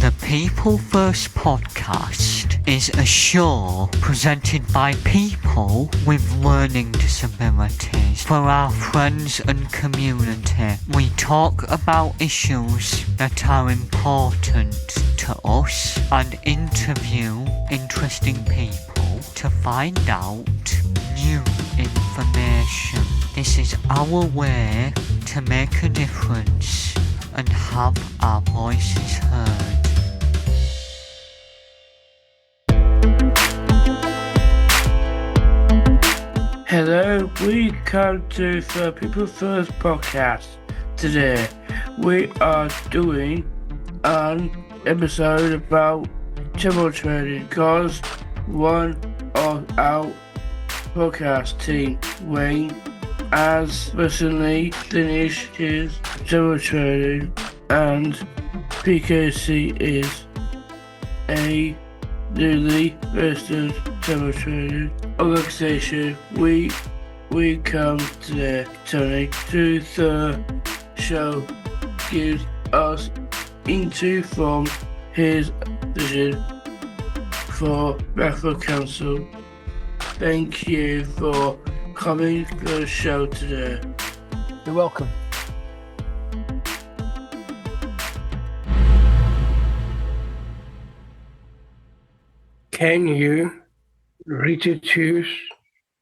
The People First podcast is a show presented by people with learning disabilities for our friends and community. We talk about issues that are important to us and interview interesting people to find out new information. This is our way to make a difference and have our voices heard. Hello, we come to the People First podcast. Today, we are doing an episode about travel training because one of our podcast team, Wayne, has recently finished his travel training, and PKC is a newly registered travel training organization. We come today, Tony, to the show, gives us into from his vision for Bradford Council. Thank you for coming to the show today. You're welcome. Can you reintroduce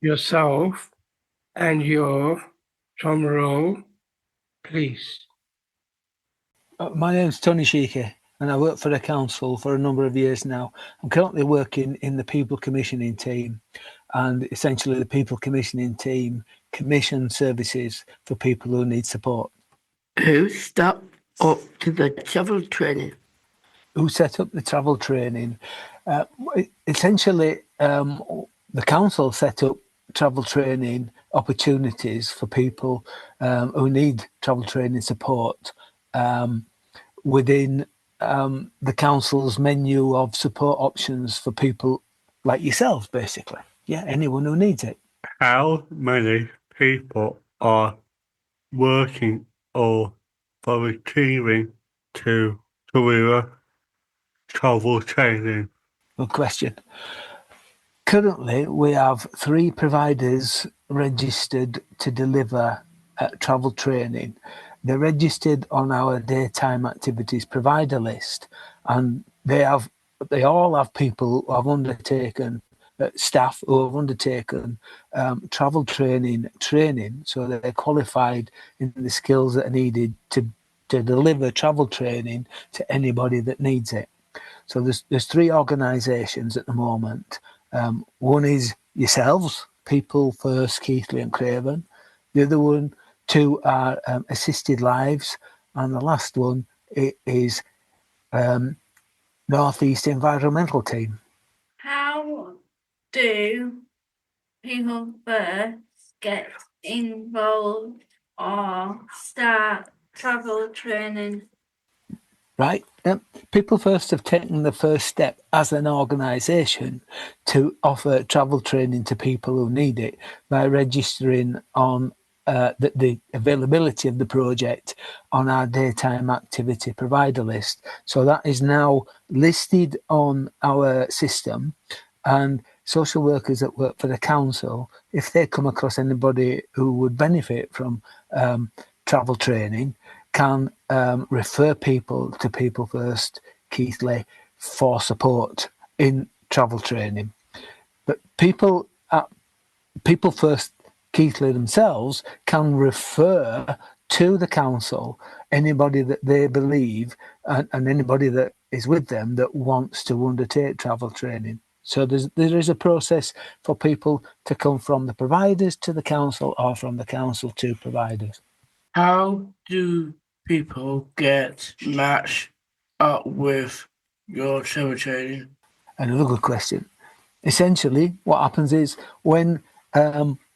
yourself and your drum roll, please? My name's Tony Sheikey, and I work for the council for a number of years now. I'm currently working in the People Commissioning Team, and essentially the People Commissioning Team commission services for people who need support. Who stepped up to the travel training? Who set up the travel training? Essentially, the council set up travel training opportunities for people who need travel training support within the council's menu of support options for people like yourselves, basically. Yeah, anyone who needs it. How many people are working or volunteering to career travel training? Good question. Currently, we have 3 providers registered to deliver travel training. They're registered on our daytime activities provider list, and they all have people who have undertaken staff who have undertaken travel training, so that they're qualified in the skills that are needed to deliver travel training to anybody that needs it. So there's 3 organisations at the moment. One is yourselves, People First, Keighley and Craven. The other 2 are Assisted Lives, and the last one is North East Environmental Team. How do People First get involved or start travel training? Right. People First have taken the first step as an organisation to offer travel training to people who need it by registering on the availability of the project on our daytime activity provider list. So that is now listed on our system, and social workers that work for the council, if they come across anybody who would benefit from travel training, can refer people to People First Keighley for support in travel training. But people at People First Keighley themselves can refer to the council anybody that they believe and anybody that is with them that wants to undertake travel training. So there is a process for people to come from the providers to the council or from the council to providers. How do people get matched up with your travel training? Another good question. Essentially, what happens is when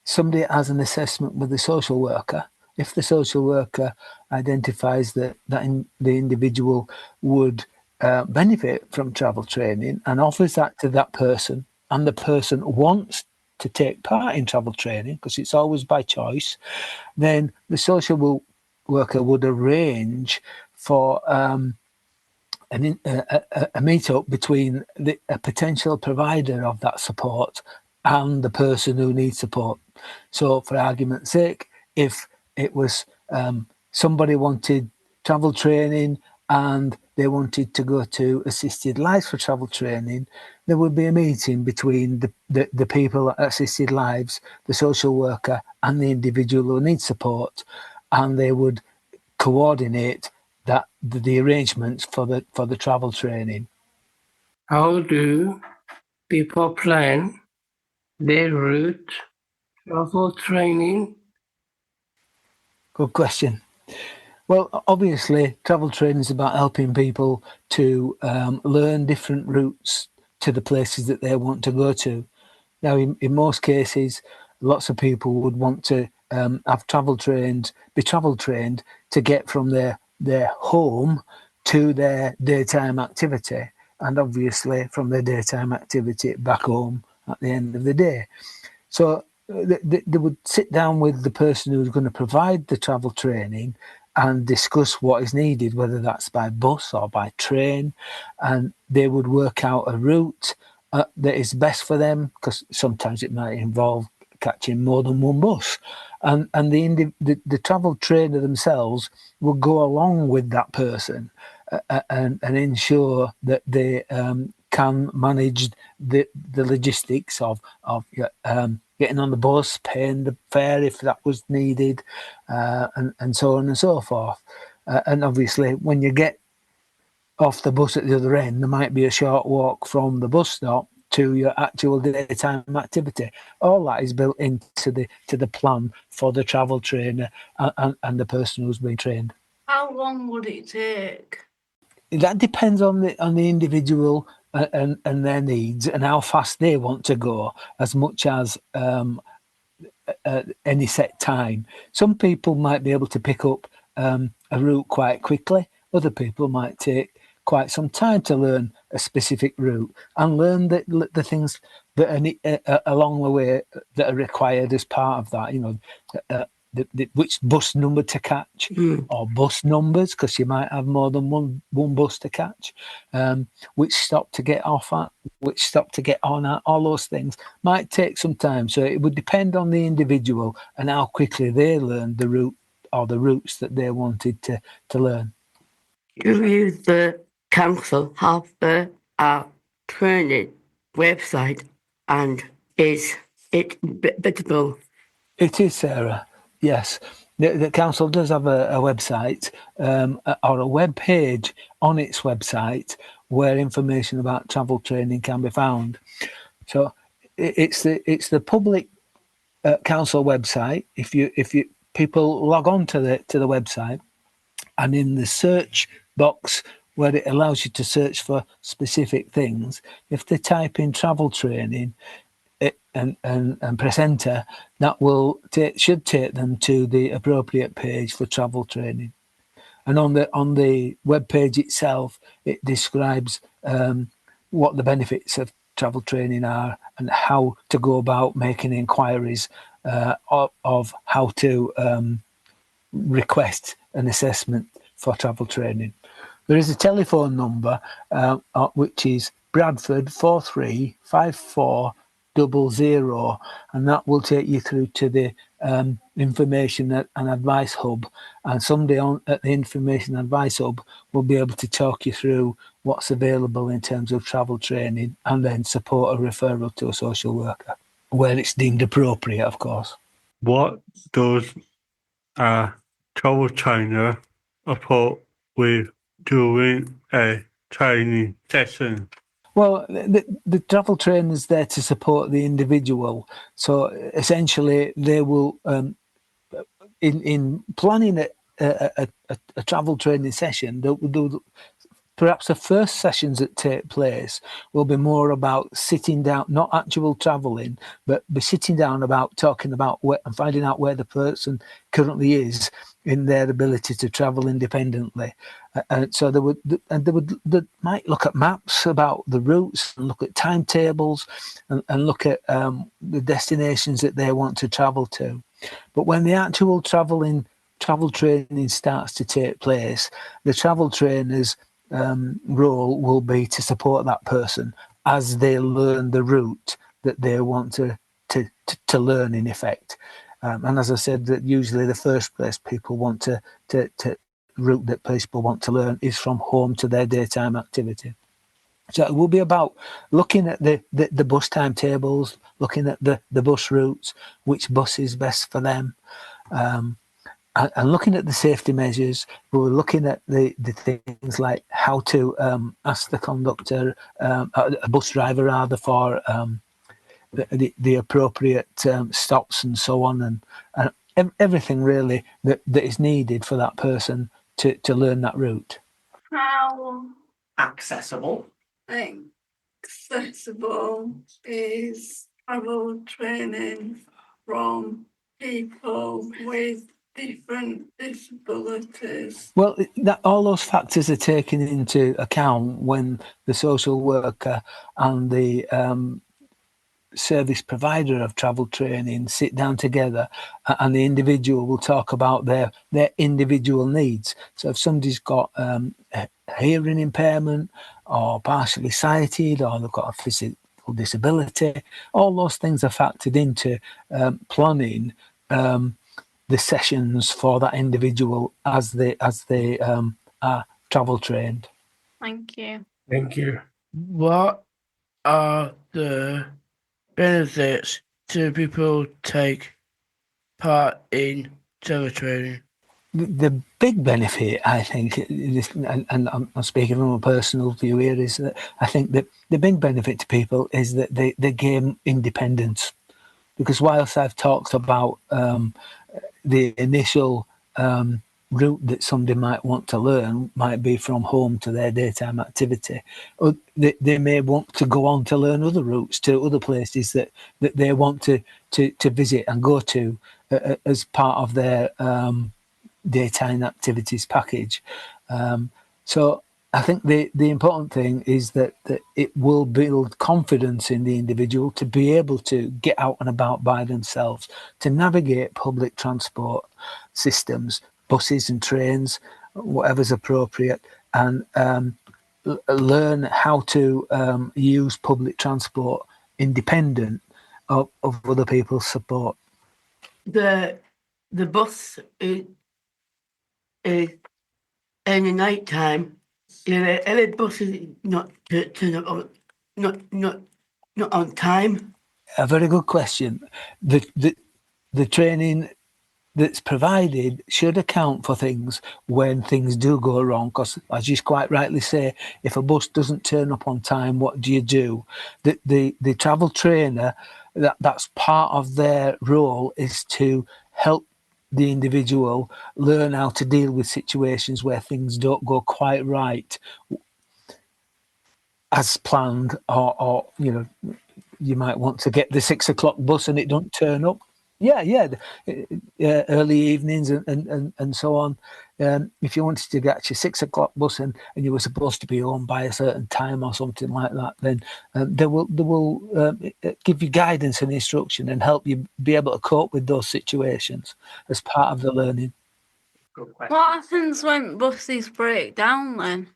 somebody has an assessment with the social worker, if the social worker identifies that the individual would benefit from travel training and offers that to that person, and the person wants to take part in travel training, because it's always by choice, then the social worker would arrange for a meet-up between a potential provider of that support and the person who needs support. So, for argument's sake, if it was somebody wanted travel training and they wanted to go to Assisted Lives for travel training, there would be a meeting between the people at Assisted Lives, the social worker, and the individual who needs support, and they would coordinate the arrangements for the travel training. How do people plan their route, travel training? Good question. Well, obviously, travel training is about helping people to learn different routes to the places that they want to go to. Now, in most cases, lots of people would want to be travel trained to get from their home to their daytime activity, and obviously from their daytime activity back home at the end of the day. So they would sit down with the person who's going to provide the travel training and discuss what is needed, whether that's by bus or by train, and they would work out a route that is best for them, because sometimes it might involve catching more than one bus, and the travel trainer themselves will go along with that person and ensure that they can manage the logistics of getting on the bus, paying the fare if that was needed, and so on and so forth. And obviously, when you get off the bus at the other end, there might be a short walk from the bus stop to your actual daytime activity. All that is built into the plan for the travel trainer and the person who's being trained. How long would it take? That depends on the individual and their needs and how fast they want to go, as much as any set time. Some people might be able to pick up a route quite quickly. Other people might take quite some time to learn a specific route and learn the things that are along the way that are required as part of that. Which bus number to catch, or bus numbers, because you might have more than one bus to catch, which stop to get off at, which stop to get on at. All those things might take some time. So it would depend on the individual and how quickly they learn the route or the routes that they wanted to learn. Do you, the council, have a training website, and is it visible? It is, Sarah. Yes, the council does have a website or a web page on its website where information about travel training can be found. So it's the public council website. If you people log on to the website, and in the search box where it allows you to search for specific things, if they type in travel training and press enter, that should take them to the appropriate page for travel training. And on the web page itself, it describes what the benefits of travel training are and how to go about making inquiries of how to request an assessment for travel training. There is a telephone number which is Bradford 435400, and that will take you through to the information and advice hub, and somebody at the information advice hub will be able to talk you through what's available in terms of travel training, and then support a referral to a social worker where it's deemed appropriate, of course. What does a travel trainer support with during a training session? Well, the travel trainer is there to support the individual. So essentially, they will, in planning a travel training session, they'll perhaps the first sessions that take place will be more about sitting down, not actual travelling, but be sitting down about talking about and finding out where the person currently is in their ability to travel independently. So they might look at maps about the routes, and look at timetables, and look at the destinations that they want to travel to. But when the actual travel training starts to take place, the travel trainers role will be to support that person as they learn the route that they want to learn, in effect. And as I said, that usually the first place people want to route that people want to learn is from home to their daytime activity. So it will be about looking at the bus timetables, looking at the bus routes, which bus is best for them, and looking at the safety measures. We were looking at the things like how to ask the conductor, a bus driver rather, for the appropriate stops and so on, and everything really that is needed for that person to learn that route. How Accessible. accessible is travel training from people with different disabilities? Well, all those factors are taken into account when the social worker and the service provider of travel training sit down together, and the individual will talk about their individual needs. So if somebody's got a hearing impairment, or partially sighted, or they've got a physical disability, all those things are factored into planning the sessions for that individual as they are travel trained. Thank you. Thank you. What are the benefits to people take part in travel training? The big benefit, I think, and I'm speaking from a personal view here, is that I think that the big benefit to people is that they gain independence. Because whilst I've talked about the initial route that somebody might want to learn might be from home to their daytime activity, or they may want to go on to learn other routes to other places that they want to visit and go to as part of their daytime activities package. So I think the important thing is that it will build confidence in the individual to be able to get out and about by themselves, to navigate public transport systems, buses and trains, whatever's appropriate, and learn how to use public transport independent of other people's support. The bus is in the night time. Every bus is not turn up on, not on time. A very good question. The training that's provided should account for things when things do go wrong, because as you quite rightly say, if a bus doesn't turn up on time, what do you do? The travel trainer, that's part of their role, is to help the individual learn how to deal with situations where things don't go quite right as planned, or you might want to get the 6 o'clock bus and it don't turn up. Early evenings and so on. If you wanted to get your 6 o'clock bus and you were supposed to be home by a certain time or something like that, then they will give you guidance and instruction and help you be able to cope with those situations as part of the learning. Good question. What happens when buses break down then?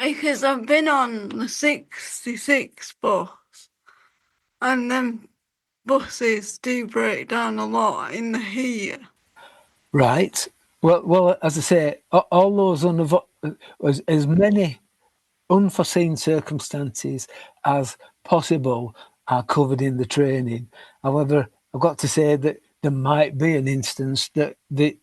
Because I've been on the 66 bus, and then buses do break down a lot in the heat. Right. Well, as I say, all those as many unforeseen circumstances as possible are covered in the training. However, I've got to say that there might be an instance that the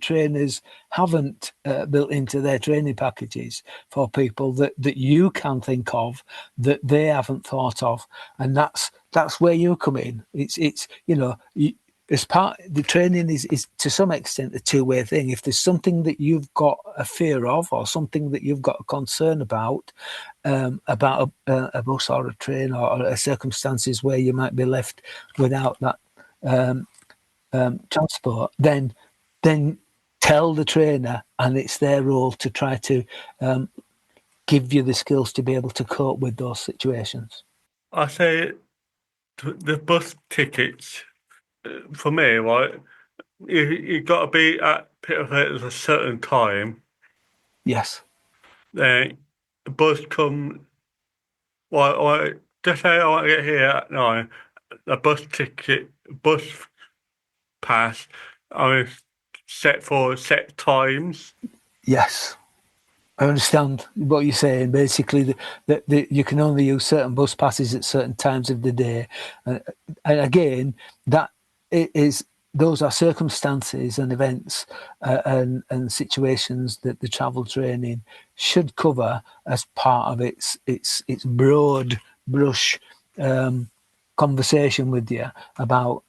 trainers haven't built into their training packages for people that you can think of that they haven't thought of, and that's where you come in. It's as part, the training is to some extent a two-way thing. If there's something that you've got a fear of, or something that you've got a concern about a bus or a train, or circumstances where you might be left without that transport, then tell the trainer, and it's their role to try to give you the skills to be able to cope with those situations. I say the bus tickets, for me, right, you got to be at Peterhead at a certain time. Yes. the bus come. Well, just say I want to get here at 9. The bus pass, I set for set times. Yes. I understand what you're saying. Basically, you can only use certain bus passes at certain times of the day, and again, those are circumstances and events and situations that the travel training should cover as part of its broad brush conversation with you about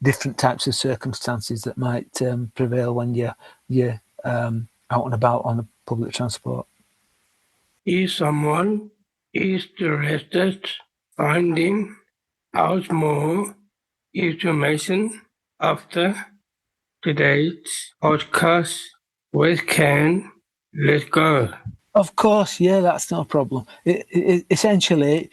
different types of circumstances that might prevail when you're out and about on the public transport. If someone is interested finding out more information after today's podcast, we can let's go. Of course, yeah, that's no problem. Essentially,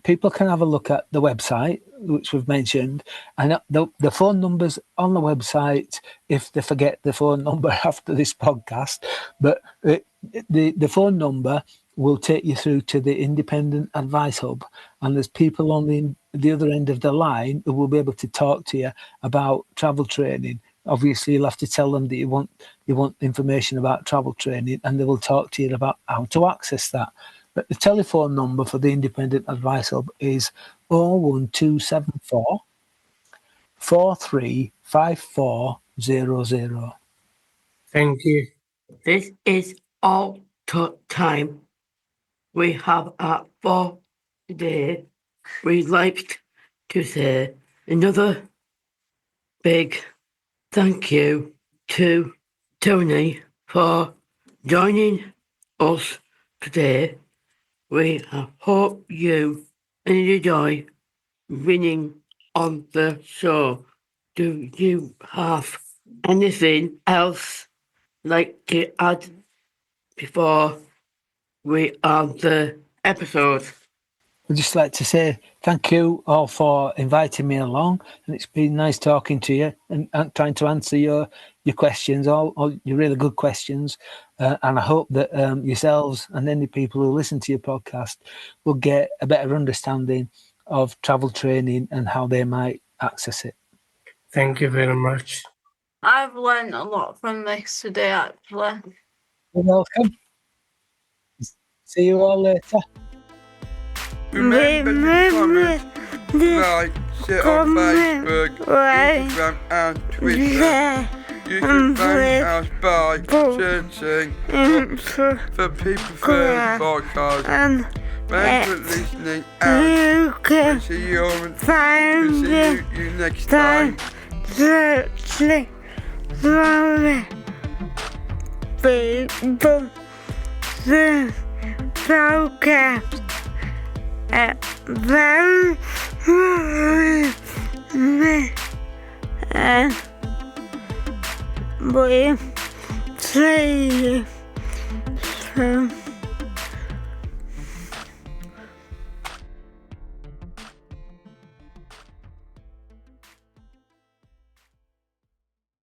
people can have a look at the website, which we've mentioned, and the phone numbers on the website, if they forget the phone number after this podcast, but the phone number will take you through to the Independent Advice Hub, and there's people on the other end of the line who will be able to talk to you about travel training. Obviously, you'll have to tell them that you want information about travel training, and they will talk to you about how to access that. But the telephone number for the Independent Advice Hub is 01274 435400. Thank you. This is all time we have for today. We'd like to say another big thank you to Tony for joining us today. We hope you enjoy winning on the show. Do you have anything else like to add before we end the episode? I'd just like to say thank you all for inviting me along, and it's been nice talking to you and trying to answer your questions, all your really good questions. And I hope that yourselves and any people who listen to your podcast will get a better understanding of travel training and how they might access it. Thank you very much. I've learned a lot from this today, actually. You're welcome. See you all later. Remember to comment, like, share on Facebook, Instagram and Twitter. You can find us by searching for People First Podcast. Thanks for listening and we'll see you next time. Searching People First Podcast. We see you soon.